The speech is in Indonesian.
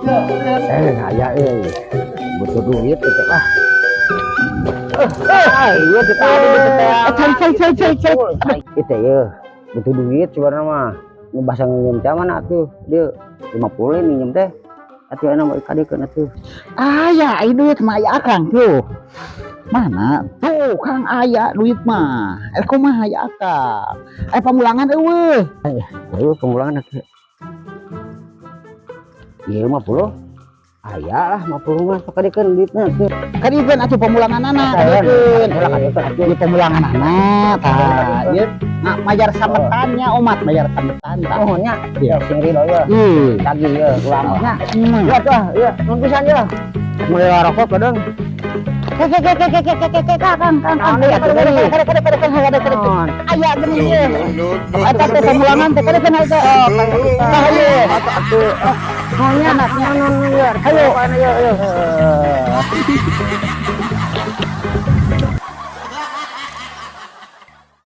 Aya butuh duit teh lah. Iya kita ya butuh duit sebenarnya mah ngebahasa nginjem teh mana tuh dia 50 minjem teh atuh enak mau kadekeun atuh. Aya duit mah aya Akang tuh. Mana? Tuh Kang aya duit mah. Kumaha aya Akang? Pamulangan eueuh. Ayo pemulangan atuh. Ieu 50 aya lah 50 mah sok kadekeun duitna tuh. Kadieun atuh pemulangan anak kadieun. Di pemulangan anak tah ieu majar sambetannya umat majar sambetan tah. Oh nya sing ridho ya. Lagi ya ulamanya. Ya tuh ya nun pisan ya. Mulai rokok kadang. Kang aya geuning ye. Eta teh pemulangan teh kadieun atuh. Tah ieu atuh. Hanya anaknya non ayo ayo.